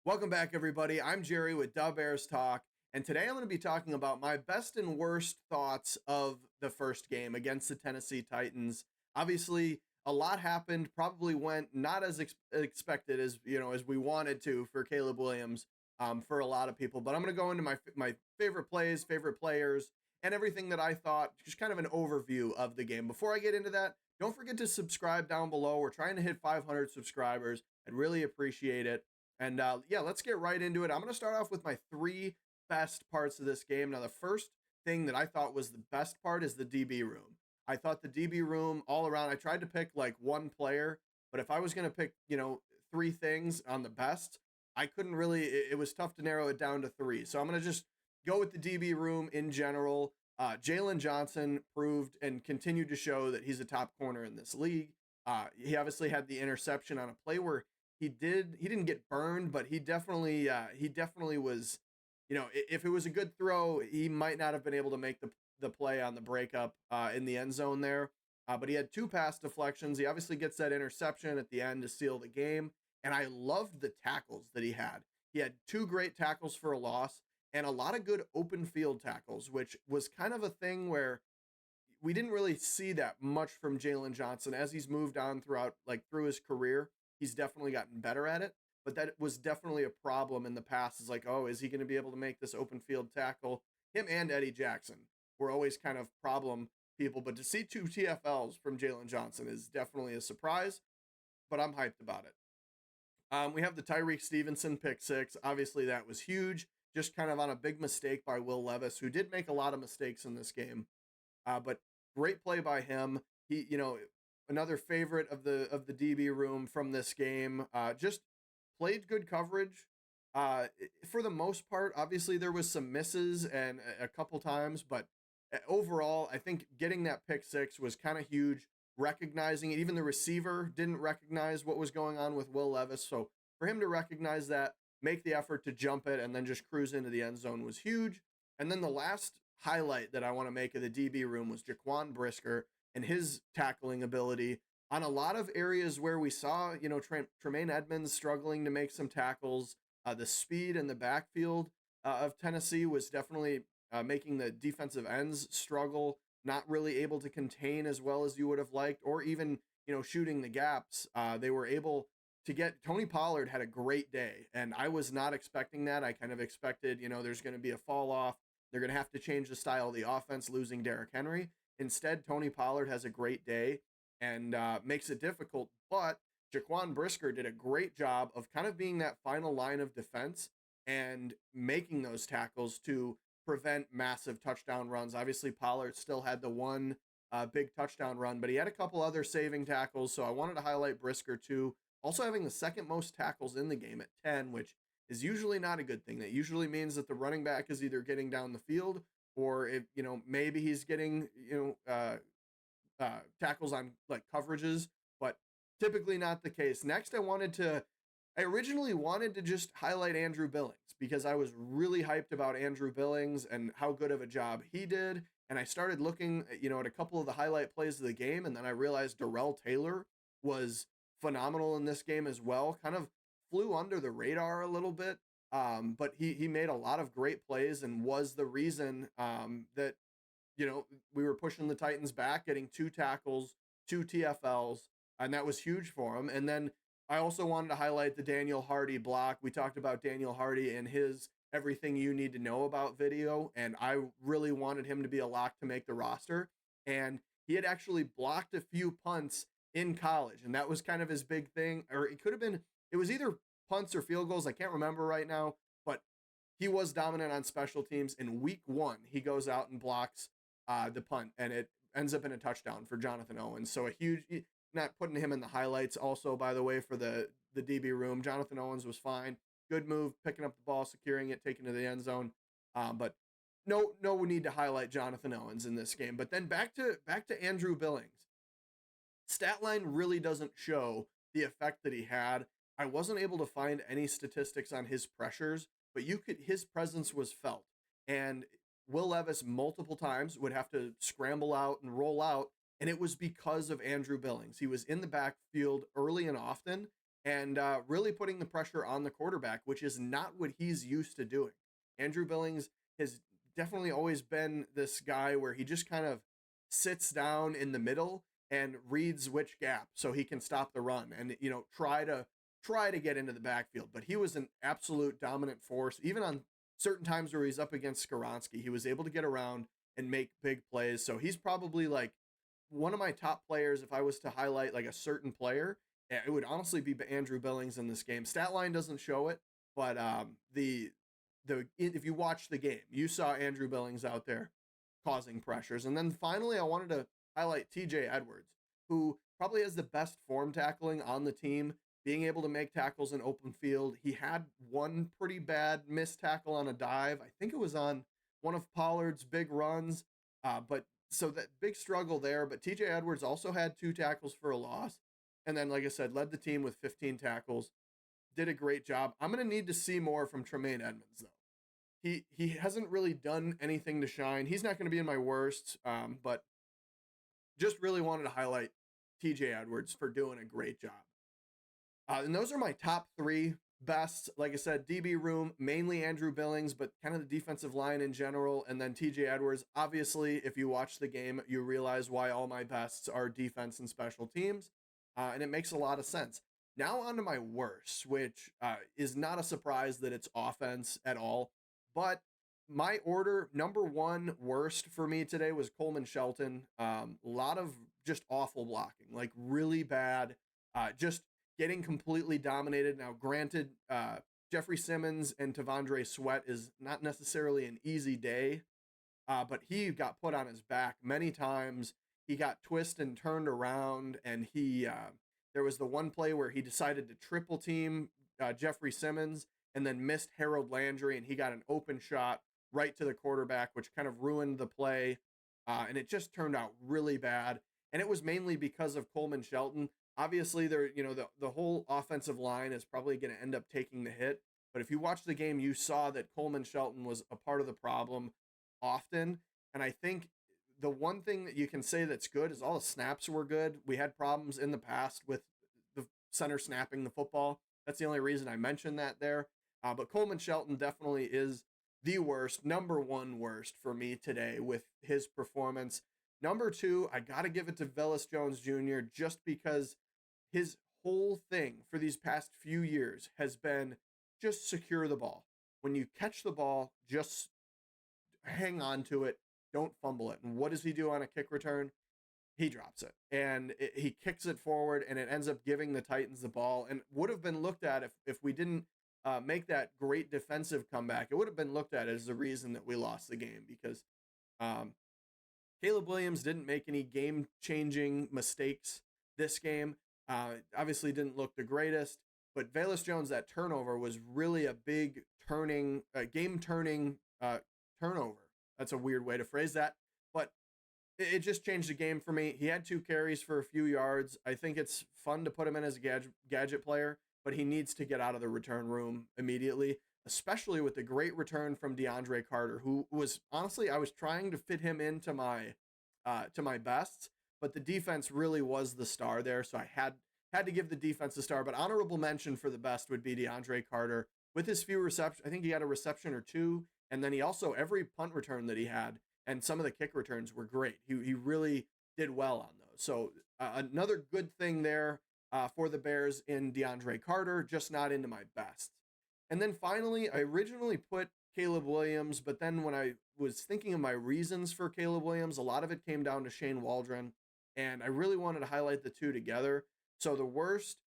Welcome back, everybody. I'm Jerry with Dub Bears Talk, and today I'm going to be talking about my best and worst thoughts of the first game against the Tennessee Titans. Obviously, a lot happened. Probably went not as expected as as we wanted to for Caleb Williams, for a lot of people. But I'm going to go into my favorite plays, favorite players, and everything that I thought. Just kind of an overview of the game. Before I get into that, don't forget to subscribe down below. We're trying to hit 500 subscribers. I'd really appreciate it. And yeah, let's get right into it. I'm going to start off with my three best parts of this game. Now, the first thing that I thought was the best part is the DB room. I thought the DB room all around, I tried to pick like one player, but if I was going to pick, three things on the best, I couldn't really, it was tough to narrow it down to three. So I'm going to just go with the DB room in general. Jalen Johnson proved and continued to show that he's a top corner in this league. He obviously had the interception on a play where he didn't get burned, but he definitely was, if it was a good throw, he might not have been able to make the play on the breakup in the end zone there. But he had two pass deflections. He obviously gets that interception at the end to seal the game. And I loved the tackles that he had. He had two great tackles for a loss and a lot of good open field tackles, which was kind of a thing where we didn't really see that much from Jalen Johnson as he's moved on through his career. He's definitely gotten better at it, but that was definitely a problem in the past. Is like, oh, is he going to be able to make this open field tackle? Him and Eddie Jackson were always kind of problem people, but to see two TFLs from Jalen Johnson is definitely a surprise. But I'm hyped about it. We have the Tyreek Stevenson pick six. Obviously, that was huge. Just kind of on a big mistake by Will Levis, who did make a lot of mistakes in this game. But great play by him. He, another favorite of the DB room from this game. Just played good coverage. For the most part, obviously there was some misses and a couple times, but overall, I think getting that pick six was kind of huge. Recognizing it, even the receiver didn't recognize what was going on with Will Levis. So for him to recognize that, make the effort to jump it, and then just cruise into the end zone was huge. And then the last highlight that I want to make of the DB room was Jaquan Brisker and his tackling ability on a lot of areas where we saw, Tremaine Edmonds struggling to make some tackles. The speed in the backfield of Tennessee was definitely making the defensive ends struggle, not really able to contain as well as you would have liked, or even, shooting the gaps. They were able to get Tony Pollard had a great day, and I was not expecting that. I kind of expected, there's going to be a fall off. They're going to have to change the style of the offense, losing Derrick Henry. Instead, Tony Pollard has a great day and makes it difficult. But Jaquan Brisker did a great job of kind of being that final line of defense and making those tackles to prevent massive touchdown runs. Obviously, Pollard still had the one big touchdown run, but he had a couple other saving tackles. So I wanted to highlight Brisker too. Also having the second most tackles in the game at 10, which is usually not a good thing. That usually means that the running back is either getting down the field or if maybe he's getting tackles on like coverages, but typically not the case. Next, I originally wanted to just highlight Andrew Billings because I was really hyped about Andrew Billings and how good of a job he did. And I started looking, at a couple of the highlight plays of the game, and then I realized Darrell Taylor was phenomenal in this game as well. Kind of flew under the radar a little bit, but he made a lot of great plays and was the reason that we were pushing the Titans back, getting two tackles, two TFLs, and that was huge for him. And then I also wanted to highlight the Daniel Hardy block. We talked about Daniel Hardy and his everything you need to know about video, and I really wanted him to be a lock to make the roster. And he had actually blocked a few punts in college, and that was kind of his big thing. Or it was either punts or field goals. I can't remember right now, but he was dominant on special teams. In week one, he goes out and blocks the punt, and it ends up in a touchdown for Jonathan Owens. So a huge, not putting him in the highlights also, by the way, for the DB room. Jonathan Owens was fine. Good move, picking up the ball, securing it, taking it to the end zone. But no need to highlight Jonathan Owens in this game. But then back to Andrew Billings. Stat line really doesn't show the effect that he had. I wasn't able to find any statistics on his pressures, but his presence was felt. And Will Levis multiple times would have to scramble out and roll out, and it was because of Andrew Billings. He was in the backfield early and often, and really putting the pressure on the quarterback, which is not what he's used to doing. Andrew Billings has definitely always been this guy where he just kind of sits down in the middle and reads which gap so he can stop the run and try to get into the backfield. But he was an absolute dominant force, even on certain times where he's up against Skaronski. He was able to get around and make big plays. So he's probably like one of my top players if I was to highlight like a certain player. It would honestly be Andrew Billings in this game. Stat line doesn't show it, but the if you watch the game, you saw Andrew Billings out there causing pressures. And then finally, I wanted to highlight TJ Edwards, who probably has the best form tackling on the team, being able to make tackles in open field. He had one pretty bad missed tackle on a dive. I think it was on one of Pollard's big runs. But so that big struggle there. But TJ Edwards also had 2 tackles for a loss. And then, like I said, led the team with 15 tackles. Did a great job. I'm going to need to see more from Tremaine Edmonds, though. He hasn't really done anything to shine. He's not going to be in my worst, but just really wanted to highlight TJ Edwards for doing a great job. And those are my top 3 best. Like I said, DB room, mainly Andrew Billings, but kind of the defensive line in general. And then TJ Edwards. Obviously, if you watch the game, you realize why all my bests are defense and special teams. And it makes a lot of sense. Now on to my worst, which is not a surprise that it's offense at all. But my order, number 1 worst for me today was Coleman Shelton. A lot of just awful blocking, like really bad. Just getting completely dominated. Now, granted, Jeffrey Simmons and Tavondre Sweat is not necessarily an easy day, but he got put on his back many times. He got twisted and turned around, and there was the one play where he decided to triple team Jeffrey Simmons and then missed Harold Landry, and he got an open shot right to the quarterback, which kind of ruined the play, and it just turned out really bad. And it was mainly because of Coleman Shelton. Obviously, the whole offensive line is probably going to end up taking the hit. But if you watch the game, you saw that Coleman Shelton was a part of the problem often. And I think the one thing that you can say that's good is all the snaps were good. We had problems in the past with the center snapping the football. That's the only reason I mentioned that there. But Coleman Shelton definitely is the worst, number 1 worst for me today with his performance. Number 2, I got to give it to Velus Jones Jr. just because his whole thing for these past few years has been just secure the ball. When you catch the ball, just hang on to it. Don't fumble it. And what does he do on a kick return? He drops it. And he kicks it forward, and it ends up giving the Titans the ball. And would have been looked at if we didn't make that great defensive comeback. It would have been looked at as the reason that we lost the game because um, Caleb Williams didn't make any game-changing mistakes this game. Obviously didn't look the greatest, but Velus Jones, that turnover was really a big game-turning turnover. That's a weird way to phrase that, but it just changed the game for me. He had 2 carries for a few yards. I think it's fun to put him in as a gadget player, but he needs to get out of the return room immediately, especially with the great return from DeAndre Carter, who was honestly, I was trying to fit him into my bests, but the defense really was the star there, so I had to give the defense a star. But honorable mention for the best would be DeAndre Carter with his few receptions. I think he had a reception or 2, and then he also every punt return that he had and some of the kick returns were great. He really did well on those. So another good thing there for the Bears in DeAndre Carter, just not into my best. And then finally, I originally put Caleb Williams, but then when I was thinking of my reasons for Caleb Williams, a lot of it came down to Shane Waldron, and I really wanted to highlight the 2 together. So the worst,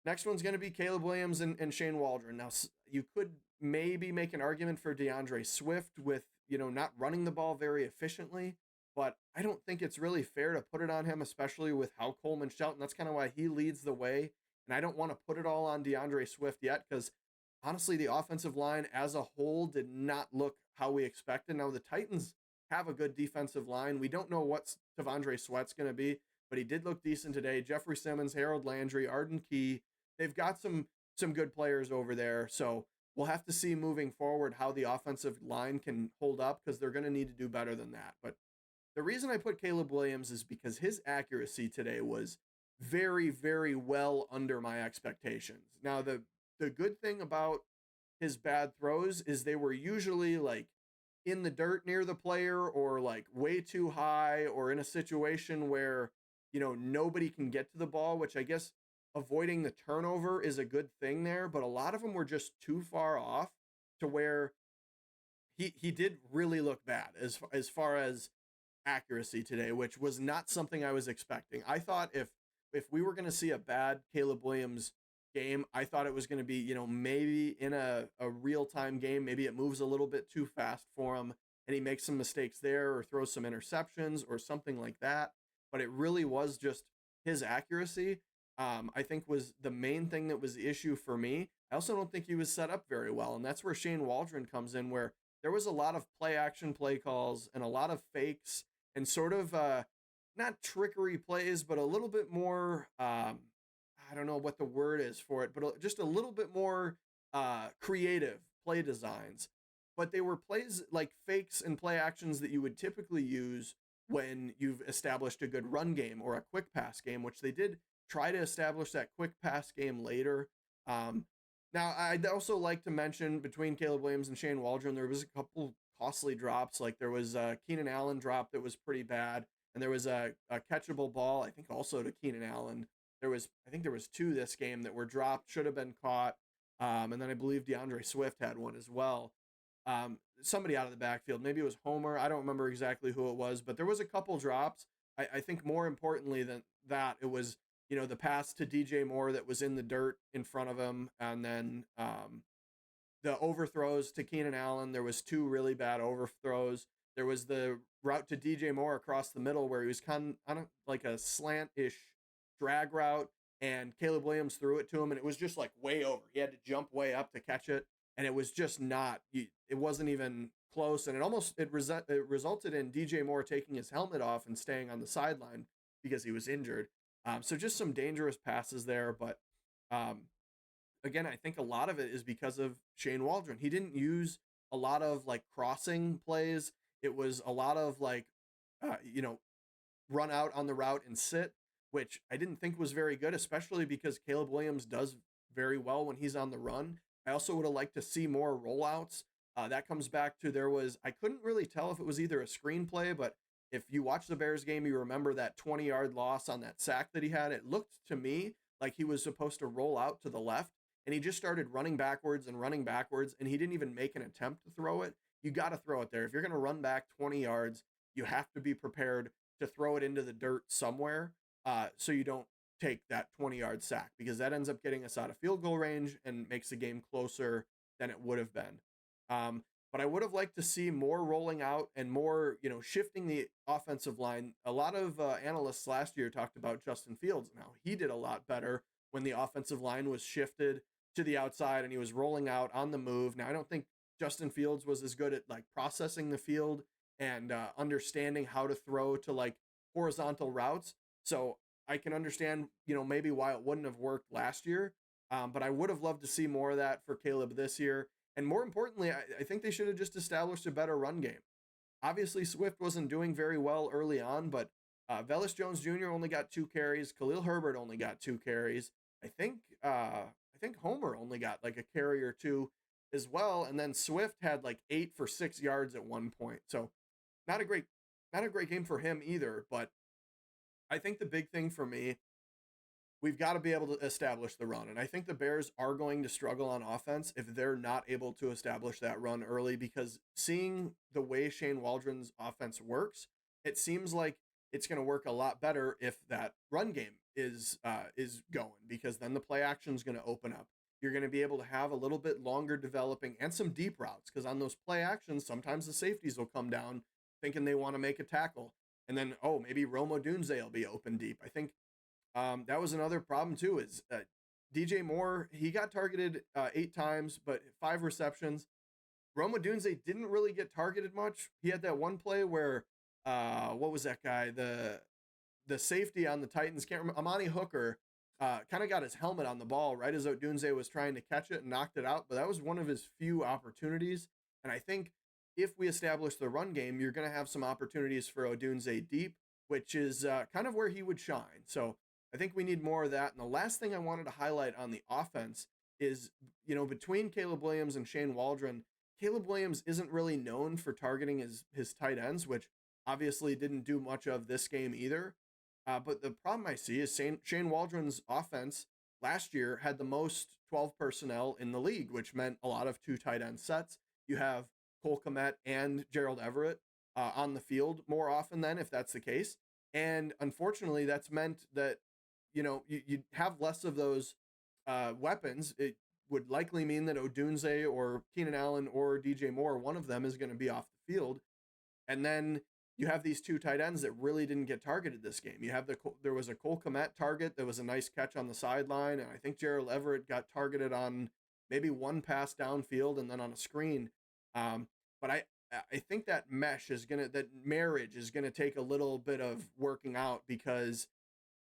next one's going to be Caleb Williams and Shane Waldron. Now, you could maybe make an argument for DeAndre Swift with, not running the ball very efficiently, but I don't think it's really fair to put it on him, especially with how Coleman Shelton, that's kind of why he leads the way. And I don't want to put it all on DeAndre Swift yet because honestly, the offensive line as a whole did not look how we expected. Now, the Titans have a good defensive line. We don't know what Tavondre Sweat's going to be, but he did look decent today. Jeffrey Simmons, Harold Landry, Arden Key, they've got some good players over there. So we'll have to see moving forward how the offensive line can hold up because they're going to need to do better than that. But the reason I put Caleb Williams is because his accuracy today was very, very well under my expectations. Now, the good thing about his bad throws is they were usually like in the dirt near the player or like way too high or in a situation where, nobody can get to the ball, which I guess avoiding the turnover is a good thing there, but a lot of them were just too far off to where he did really look bad as far as accuracy today, which was not something I was expecting. I thought if we were going to see a bad Caleb Williams game, I thought it was going to be, maybe in a real-time game, maybe it moves a little bit too fast for him and he makes some mistakes there or throws some interceptions or something like that. But it really was just his accuracy. I think was the main thing that was the issue for me. I also don't think he was set up very well, and that's where Shane Waldron comes in, where there was a lot of play action play calls and a lot of fakes and sort of not trickery plays, but a little bit more. I don't know what the word is for it, but just a little bit more creative play designs. But they were plays like fakes and play actions that you would typically use when you've established a good run game or a quick pass game, which they did try to establish that quick pass game later. Um, Now, I'd also like to mention between Caleb Williams and Shane Waldron, there was a couple costly drops. Like there was a Keenan Allen drop that was pretty bad, and there was a catchable ball, I think, also to Keenan Allen. I think there was two this game that were dropped, should have been caught, and then I believe DeAndre Swift had one as well. Somebody out of the backfield, maybe it was Homer. I don't remember exactly who it was, but there was a couple drops. I think more importantly than that, it was the pass to DJ Moore that was in the dirt in front of him, and then the overthrows to Keenan Allen. There was two really bad overthrows. There was the route to DJ Moore across the middle where he was kind of on like a slant-ish drag route, and Caleb Williams threw it to him, and it was just like way over. He had to jump way up to catch it, and it was just not. It wasn't even close, and it resulted in DJ Moore taking his helmet off and staying on the sideline because he was injured. So just some dangerous passes there, but um, again, I think a lot of it is because of Shane Waldron. He didn't use a lot of like crossing plays. It was a lot of like, uh, you know, run out on the route and sit, which I didn't think was very good, especially because Caleb Williams does very well when he's on the run. I also would have liked to see more rollouts. That comes back to I couldn't really tell if it was either a screenplay, but if you watch the Bears game, you remember that 20-yard loss on that sack that he had. It looked to me like he was supposed to roll out to the left, and he just started running backwards, and he didn't even make an attempt to throw it. You got to throw it there. If you're going to run back 20 yards, you have to be prepared to throw it into the dirt somewhere so you don't take that 20-yard sack, because that ends up getting us out of field goal range and makes the game closer than it would have been. But I would have liked to see more rolling out and more, shifting the offensive line. A lot of analysts last year talked about Justin Fields. Now, he did a lot better when the offensive line was shifted to the outside and he was rolling out on the move. Now, I don't think Justin Fields was as good at like processing the field and understanding how to throw to like horizontal routes. So I can understand, maybe why it wouldn't have worked last year. But I would have loved to see more of that for Caleb this year. And more importantly, I think they should have just established a better run game. Obviously, Swift wasn't doing very well early on, but Velus Jones Jr. only got 2 carries. Khalil Herbert only got 2 carries. I think Homer only got like a carry or two as well, and then Swift had like 8 for 6 yards at one point. So not a great not a great game for him either. But I think the big thing for me, we've got to be able to establish the run. And I think the Bears are going to struggle on offense if they're not able to establish that run early, because seeing the way Shane Waldron's offense works, it seems like it's going to work a lot better if that run game is going, because then the play action is going to open up. You're going to be able to have a little bit longer developing and some deep routes, because on those play actions, sometimes the safeties will come down thinking they want to make a tackle. And then, oh, maybe Rome Odunze will be open deep. I think that was another problem too. Is DJ Moore? He got targeted 8 times, but 5 receptions. Rome Odunze didn't really get targeted much. He had that one play where what was that guy? The safety on the Titans, can't remember. Amani Hooker kind of got his helmet on the ball right as Odunze was trying to catch it and knocked it out. But that was one of his few opportunities. And I think if we establish the run game, you're going to have some opportunities for Odunze deep, which is kind of where he would shine. So I think we need more of that. And the last thing I wanted to highlight on the offense is, between Caleb Williams and Shane Waldron, Caleb Williams isn't really known for targeting his tight ends, which obviously didn't do much of this game either. But the problem I see is Shane Waldron's offense last year had the most 12 personnel in the league, which meant a lot of two tight end sets. You have Cole Kmet and Gerald Everett on the field more often than if that's the case. And unfortunately, that's meant that you have less of those weapons. It would likely mean that Odunze or Keenan Allen or DJ Moore, one of them is going to be off the field. And then you have these two tight ends that really didn't get targeted this game. There was a Cole Kmet target that was a nice catch on the sideline, and I think Gerald Everett got targeted on maybe one pass downfield and then on a screen. But I think that marriage is gonna take a little bit of working out because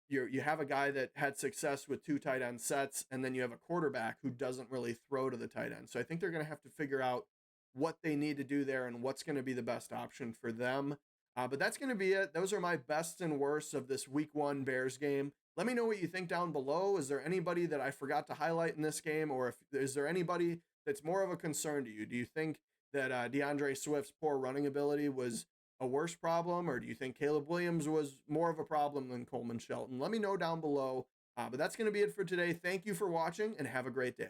you have a guy that had success with two tight end sets, and then you have a quarterback who doesn't really throw to the tight end. So I think they're going to have to figure out what they need to do there and what's going to be the best option for them. But that's going to be it. Those are my best and worst of this week one Bears game. Let me know what you think down below. Is there anybody that I forgot to highlight in this game, or is there anybody that's more of a concern to you? Do you think that DeAndre Swift's poor running ability was a worse problem, or do you think Caleb Williams was more of a problem than Coleman Shelton? Let me know down below. But that's going to be it for today. Thank you for watching and have a great day.